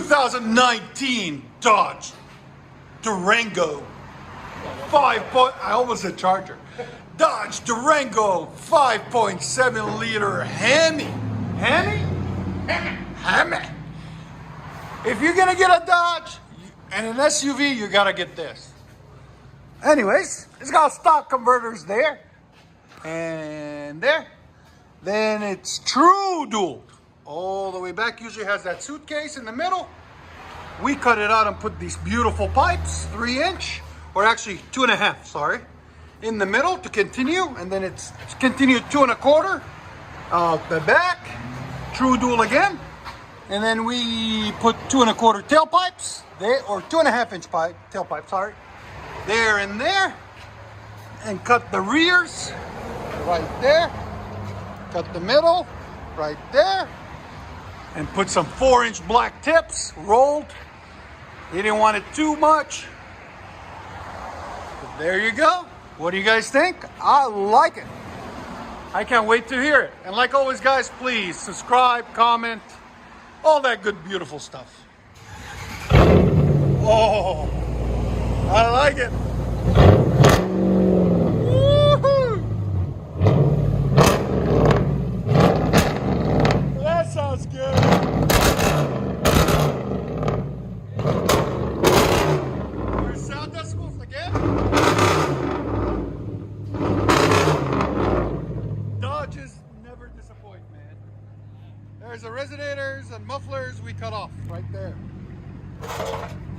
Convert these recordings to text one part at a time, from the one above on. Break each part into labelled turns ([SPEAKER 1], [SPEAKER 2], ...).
[SPEAKER 1] 2019 Dodge Durango 5. I almost said Charger. Dodge Durango 5.7 liter HEMI. HEMI. If you're gonna get a Dodge and an SUV, you gotta get this. Anyways, it's got stock converters there and there. Then it's true dual all the way back. Usually has that suitcase in the middle. We cut it out and put these beautiful pipes, 3-inch, or actually 2.5, sorry, in the middle to continue, and then it's continued 2.25 out the back, true dual again, and then we put 2.25 tailpipes there, or 2.5-inch tailpipe, sorry, there and there, and cut the rears right there, cut the middle right there, and put some 4-inch black tips rolled. He didn't want it too much. But there you go. What do you guys think? I like it. I can't wait to hear it. And like always, guys, please subscribe, comment, all that good, beautiful stuff. Oh, I like it. Woo-hoo. That sounds good. Sound decibels again. Dodges never disappoint, man. There's the resonators and mufflers we cut off right there.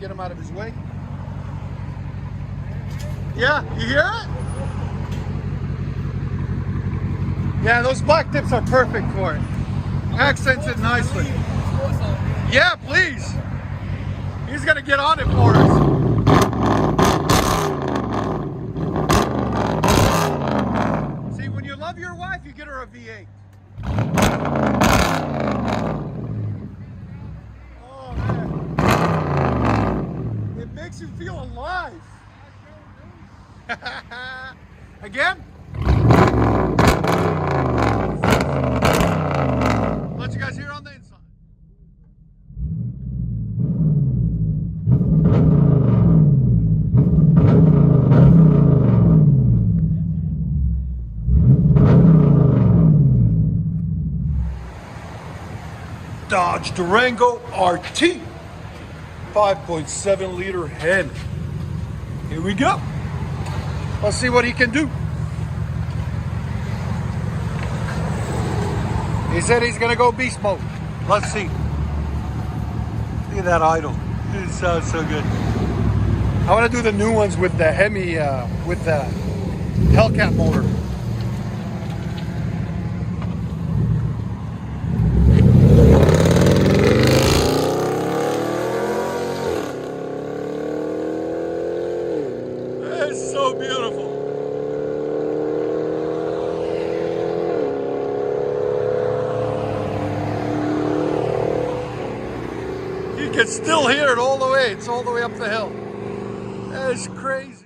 [SPEAKER 1] Get him out of his way. Yeah, you hear it? Yeah, those black tips are perfect for it. Accents it nicely. Yeah, please. He's gonna get on it for us. See, when you love your wife, you get her a V8. Oh man, it makes you feel alive. Again? Let you guys hear on the inside. Dodge Durango RT 5.7 liter HEMI. Here we go. Let's see what he can do. He said he's gonna go beast mode. Let's see. Look at that idle. It sounds so good. I want to do the new ones with the HEMI, with the Hellcat motor. It's so beautiful. You can still hear it all the way. It's all the way up the hill. That is crazy.